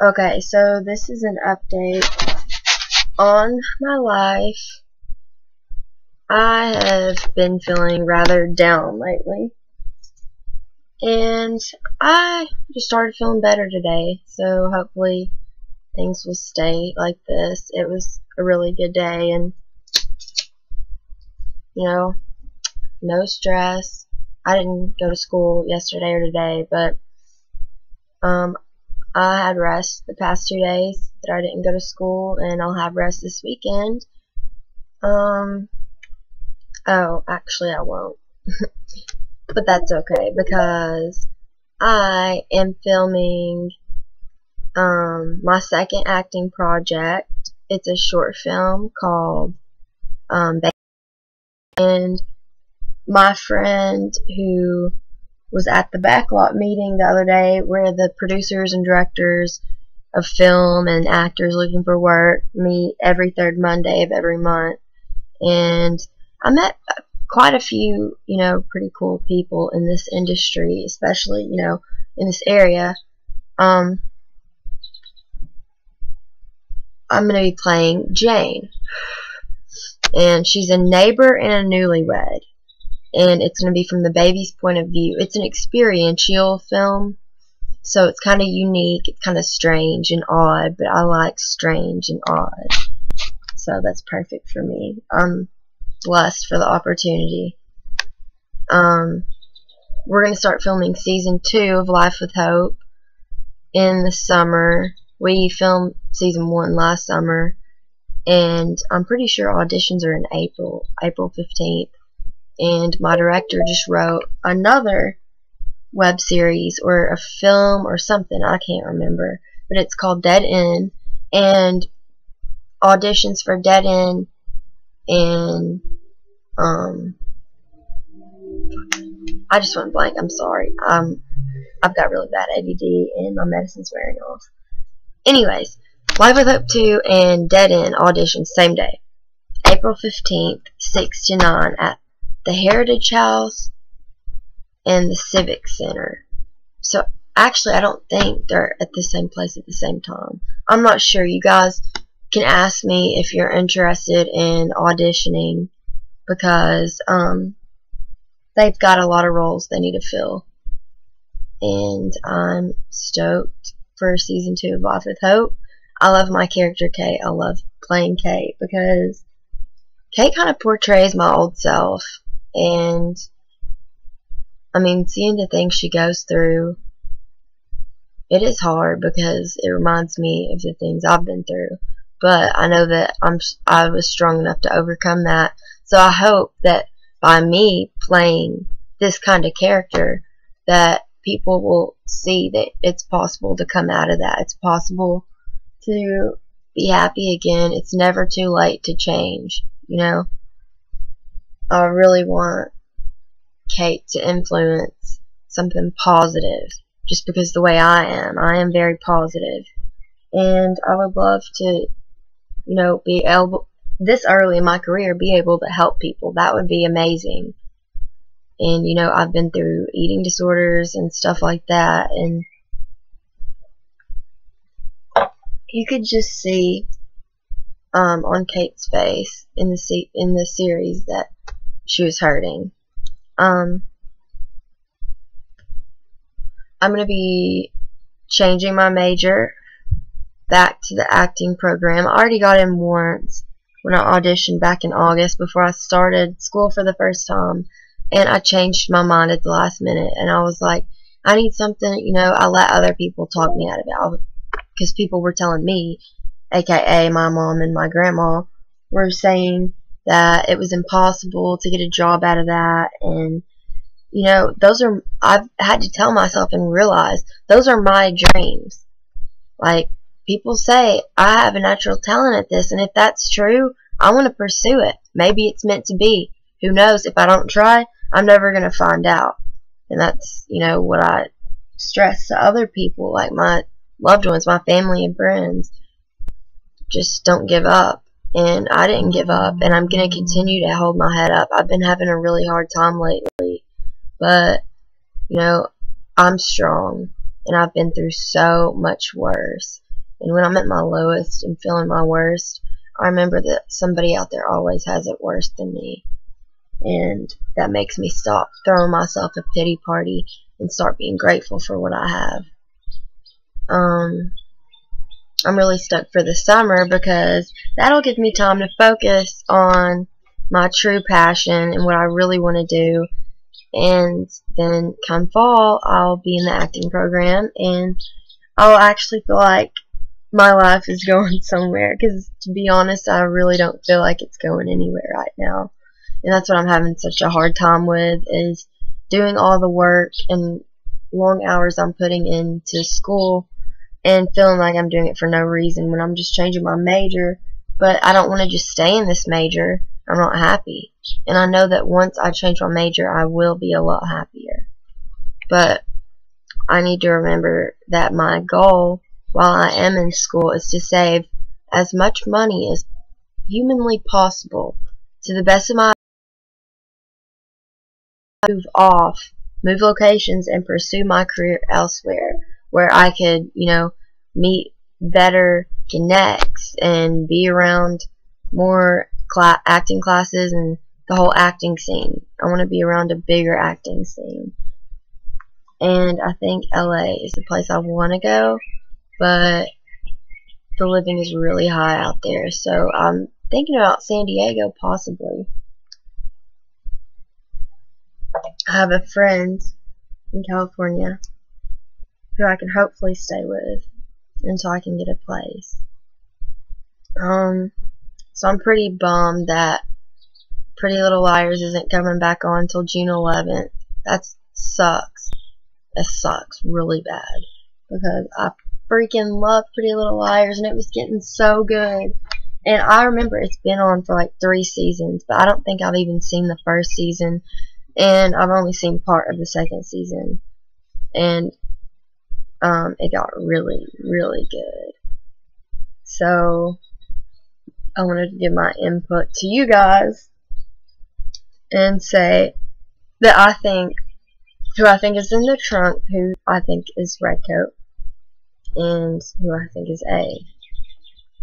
Okay, so this is an update on my life. I have been feeling rather down lately, and I just started feeling better today, so hopefully things will stay like this. It was a really good day, and no stress. I didn't go to school yesterday or today, but I had rest the past 2 days that I didn't go to school, and I'll have rest this weekend. Oh, actually I won't. But that's okay, because I am filming my second acting project. It's a short film called and my friend who was at the backlot meeting the other day, where the producers and directors of film and actors looking for work meet every third Monday of every month, and I met quite a few, pretty cool people in this industry, especially, in this area. I'm going to be playing Jane, and she's a neighbor and a newlywed, and it's going to be from the baby's point of view. It's an experiential film, so it's kind of unique, it's kind of strange and odd, but I like strange and odd, so that's perfect for me. I'm blessed for the opportunity. We're going to start filming season 2 of Life with Hope in the summer. We filmed season 1 last summer, and I'm pretty sure auditions are in April 15th, and my director just wrote another web series or a film or something, I can't remember, but it's called Dead End, and auditions for Dead End and I just went blank, I'm sorry. I've got really bad ADD and my medicine's wearing off. Anyways, Live with Hope 2 and Dead End auditions same day, April 15th, 6 to 9 at the Heritage House and the Civic Center. So actually I don't think they're at the same place at the same time. I'm not sure. You guys can ask me if you're interested in auditioning, because they've got a lot of roles they need to fill, and I'm stoked for season 2 of Life with Hope. I love my character Kate. I love playing Kate because Kate kind of portrays my old self, and I mean, seeing the things she goes through, it is hard because it reminds me of the things I've been through. But I know that I was strong enough to overcome that. So I hope that by me playing this kind of character, that people will see that it's possible to come out of that. It's possible to be happy again. It's never too late to change, I really want Kate to influence something positive, just because the way I am very positive, and I would love to be able, this early in my career, be able to help people. That would be amazing. And I've been through eating disorders and stuff like that, and you could just see on Kate's face in the series that she was hurting. I'm gonna be changing my major back to the acting program. I already got in once when I auditioned back in August before I started school for the first time, and I changed my mind at the last minute, and I was like, I need something, I let other people talk me out of it, because people were telling me, aka my mom and my grandma, were saying that it was impossible to get a job out of that, and I've had to tell myself and realize those are my dreams. Like, people say I have a natural talent at this, and if that's true, I want to pursue it. Maybe it's meant to be. Who knows? If I don't try, I'm never going to find out. And that's, what I stress to other people, like my loved ones, my family and friends. Just don't give up. And I didn't give up, and I'm going to continue to hold my head up. I've been having a really hard time lately, but, I'm strong, and I've been through so much worse. And when I'm at my lowest and feeling my worst, I remember that somebody out there always has it worse than me. And that makes me stop throwing myself a pity party and start being grateful for what I have. I'm really stoked for the summer because that'll give me time to focus on my true passion and what I really want to do. And then come fall, I'll be in the acting program, and I'll actually feel like my life is going somewhere, because to be honest, I really don't feel like it's going anywhere right now. And that's what I'm having such a hard time with, is doing all the work and long hours I'm putting into school and feeling like I'm doing it for no reason when I'm just changing my major. But I don't want to just stay in this major. I'm not happy. And I know that once I change my major, I will be a lot happier. But I need to remember that my goal while I am in school is to save as much money as humanly possible to the best of my move locations, and pursue my career elsewhere where I could, meet better connects and be around more acting classes and the whole acting scene. I want to be around a bigger acting scene. And I think LA is the place I want to go, but the living is really high out there, so I'm thinking about San Diego possibly. I have a friend in California who I can hopefully stay with until I can get a place. So I'm pretty bummed that Pretty Little Liars isn't coming back on until June 11th. That sucks. It sucks really bad, because I freaking love Pretty Little Liars and it was getting so good. And I remember it's been on for like 3 seasons, but I don't think I've even seen the first season, and I've only seen part of the second season. And it got really, really good. So I wanted to give my input to you guys and say that who I think is in the trunk, who I think is Redcoat, and who I think is A.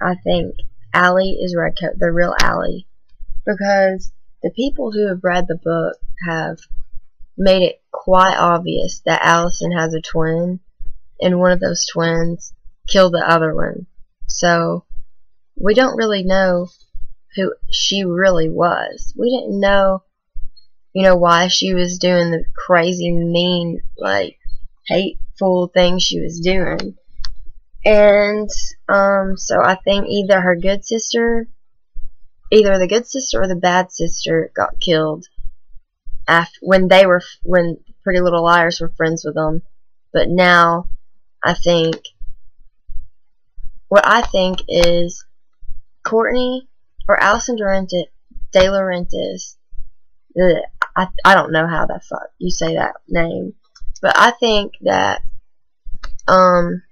I think Allie is Redcoat, the real Allie, because the people who have read the book have made it quite obvious that Allison has a twin, and one of those twins killed the other one. So we don't really know who she really was. We didn't know, why she was doing the crazy, mean, hateful thing she was doing. And so I think either the good sister or the bad sister got killed when Pretty Little Liars were friends with them. But now what I think is Courtney or Allison De Laurentiis. I don't know how the fuck you say that name, but I think that her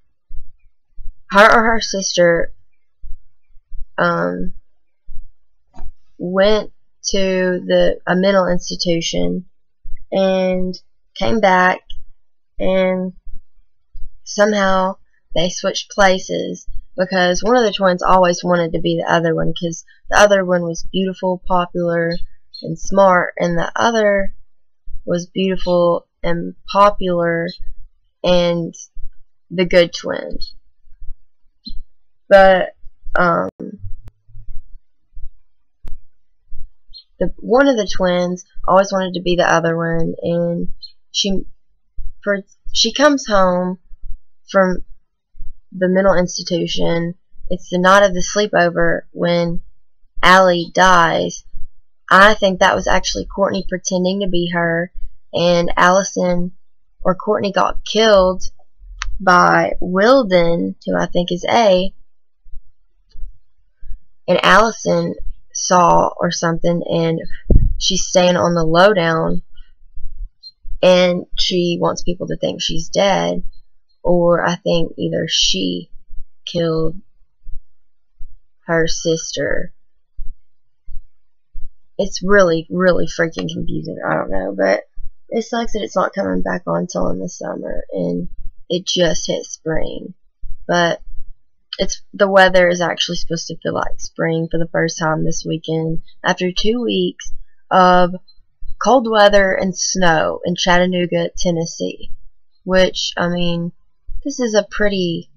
or her sister went to a mental institution and came back, and somehow they switched places, because one of the twins always wanted to be the other one, because the other one was beautiful, popular, and smart, and the other was beautiful and popular and the good twin. But one of the twins always wanted to be the other one, and she comes home from the mental institution. It's the night of the sleepover when Allie dies. I think that was actually Courtney pretending to be her, and Allison or Courtney got killed by Wilden, who I think is A, and Allison saw or something, and she's staying on the lowdown, and she wants people to think she's dead, or I think either she killed her sister. It's really, really freaking confusing. I don't know, but it sucks that it's not coming back on until in the summer, and it just hit spring. But the weather is actually supposed to feel like spring for the first time this weekend after 2 weeks of cold weather and snow in Chattanooga, Tennessee. Which, I mean, this is a pretty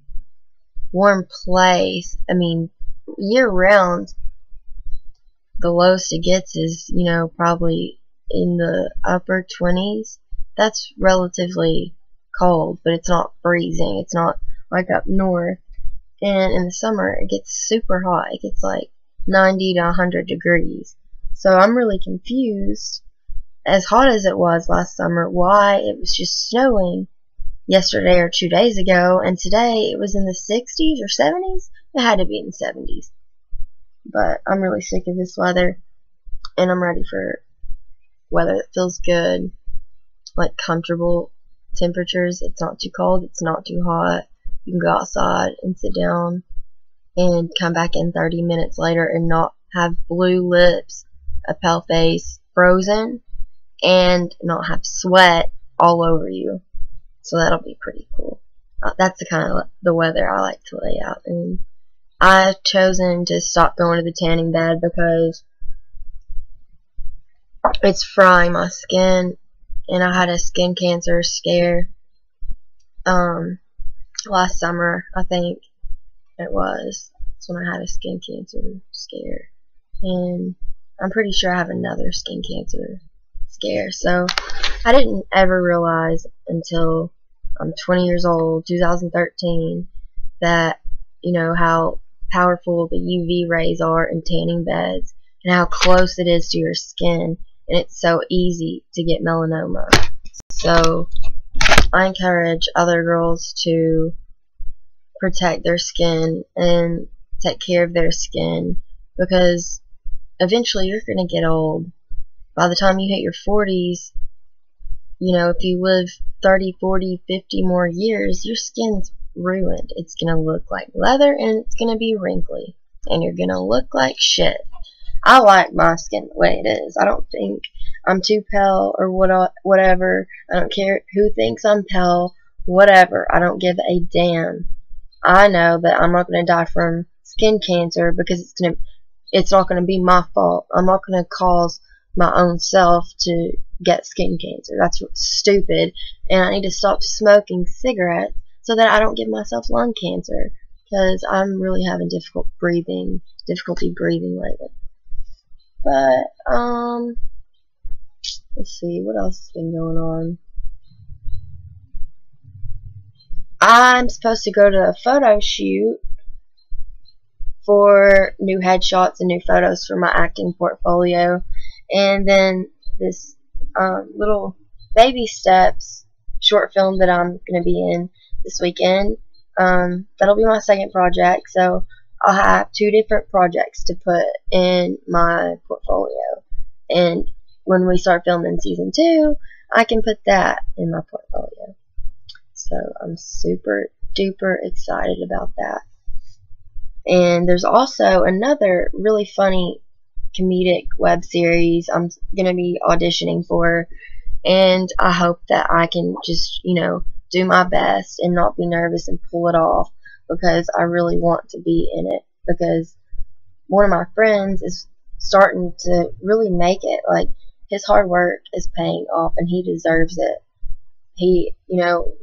warm place. I mean, year round, the lowest it gets is, probably in the upper 20s. That's relatively cold, but it's not freezing. It's not like up north. And in the summer, it gets super hot. It gets like 90 to 100 degrees. So I'm really confused, as hot as it was last summer, why it was just snowing yesterday or 2 days ago, and today it was in the 60s or 70s. It had to be in the 70s. But I'm really sick of this weather, and I'm ready for weather that feels good, like comfortable temperatures. It's not too cold, it's not too hot. You can go outside and sit down and come back in 30 minutes later and not have blue lips, a pale face, frozen, and not have sweat all over you. So that'll be pretty cool. That's the kind of the weather I like to lay out. And I've chosen to stop going to the tanning bed because it's frying my skin, and I had a skin cancer scare last summer, I think it was. That's when I had a skin cancer scare, and I'm pretty sure I have another skin cancer scare. So I didn't ever realize until I'm 20 years old, 2013, that how powerful the UV rays are in tanning beds and how close it is to your skin, and it's so easy to get melanoma. So I encourage other girls to protect their skin and take care of their skin, because eventually you're going to get old. By the time you hit your 40s, if you live 30, 40, 50 more years, your skin's ruined. It's going to look like leather, and it's going to be wrinkly, and you're going to look like shit. I like my skin the way it is. I don't think I'm too pale or whatever. I don't care who thinks I'm pale, whatever. I don't give a damn. I know that I'm not going to die from skin cancer because it's not going to be my fault. I'm not going to cause my own self to get skin cancer. That's stupid, and I need to stop smoking cigarettes so that I don't give myself lung cancer, because I'm really having difficulty breathing lately. But let's see what else has been going on. I'm supposed to go to a photo shoot for new headshots and new photos for my acting portfolio, and then this little baby steps short film that I'm going to be in this weekend. That'll be my second project, so I'll have 2 different projects to put in my portfolio, and when we start filming season 2, I can put that in my portfolio. So I'm super duper excited about that. And there's also another really funny comedic web series I'm going to be auditioning for, and I hope that I can just, do my best and not be nervous and pull it off, because I really want to be in it, because one of my friends is starting to really make it. Like, his hard work is paying off, and he deserves it. He,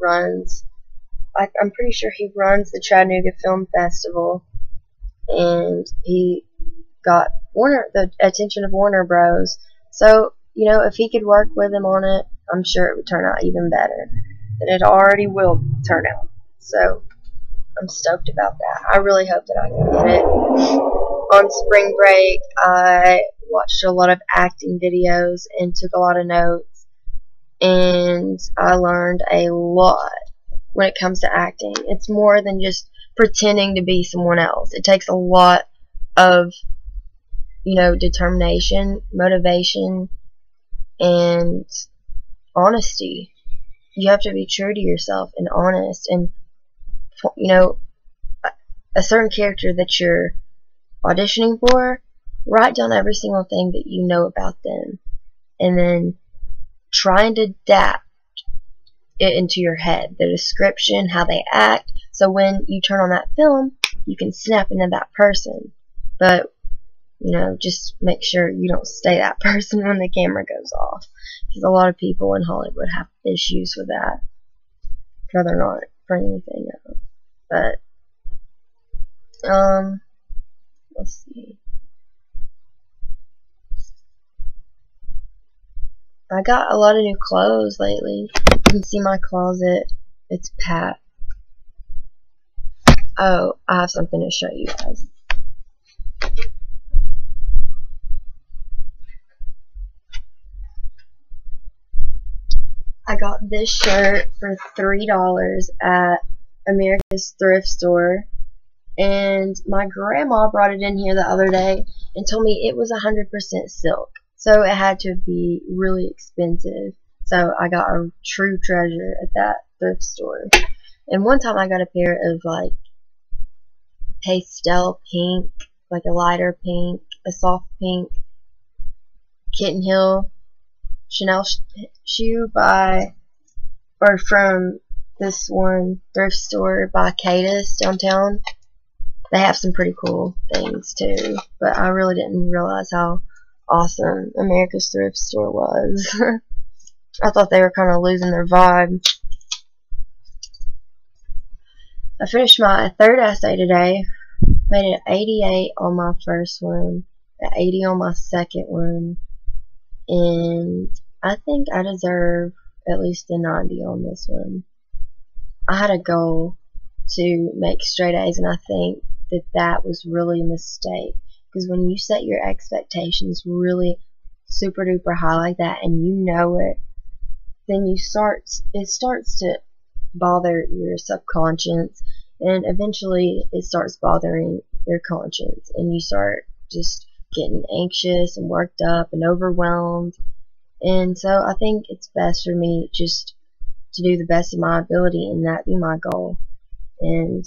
runs, I'm pretty sure he runs the Chattanooga Film Festival, and he got the attention of Warner Bros. So, if he could work with him on it, I'm sure it would turn out even better than it already will turn out. So, I'm stoked about that. I really hope that I can get it. On spring break, I watched a lot of acting videos and took a lot of notes, and I learned a lot when it comes to acting. It's more than just pretending to be someone else. It takes a lot of, determination, motivation, and honesty. You have to be true to yourself and honest, and a certain character that you're auditioning for, write down every single thing that you know about them, and then try and adapt it into your head, the description, how they act, So when you turn on that film, you can snap into that person. But, you know, just make sure you don't stay that person when the camera goes off. Because a lot of people in Hollywood have issues with that. I'd rather not bring anything up. But, let's see. I got a lot of new clothes lately. You can see my closet. It's packed. Oh, I have something to show you guys. I got this shirt for $3 at America's Thrift Store, and my grandma brought it in here the other day and told me it was 100% silk, so it had to be really expensive. So I got a true treasure at that thrift store. And one time I got a pair of like pastel pink, like a lighter pink, a soft pink Kitten Hill Chanel shoe from this one thrift store by Cadis downtown. They have some pretty cool things too, but I really didn't realize how awesome America's Thrift Store was. I thought they were kind of losing their vibe. I finished my third essay today. Made an 88 on my first one, an 80 on my second one, and I think I deserve at least a 90 on this one. I had a goal to make straight A's, and I think that was really a mistake, because when you set your expectations really super duper high like that and you know it, then it starts to bother your subconscious, and eventually it starts bothering your conscience, and you start just getting anxious and worked up and overwhelmed. And so I think it's best for me just to do the best of my ability and that be my goal. And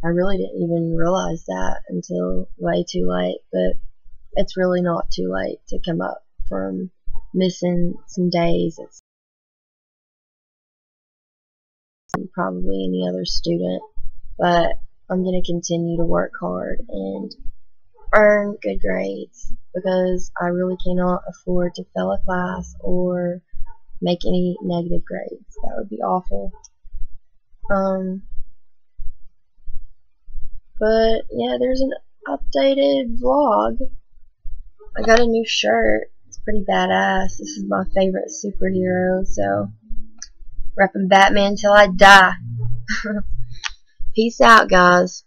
I really didn't even realize that until way too late, but it's really not too late to come up from missing some days. It's probably any other student, but I'm going to continue to work hard and earn good grades, because I really cannot afford to fail a class or make any negative grades. That would be awful. But yeah, there's an updated vlog. I got a new shirt. It's pretty badass. This is my favorite superhero, so repping Batman till I die. Peace out, guys.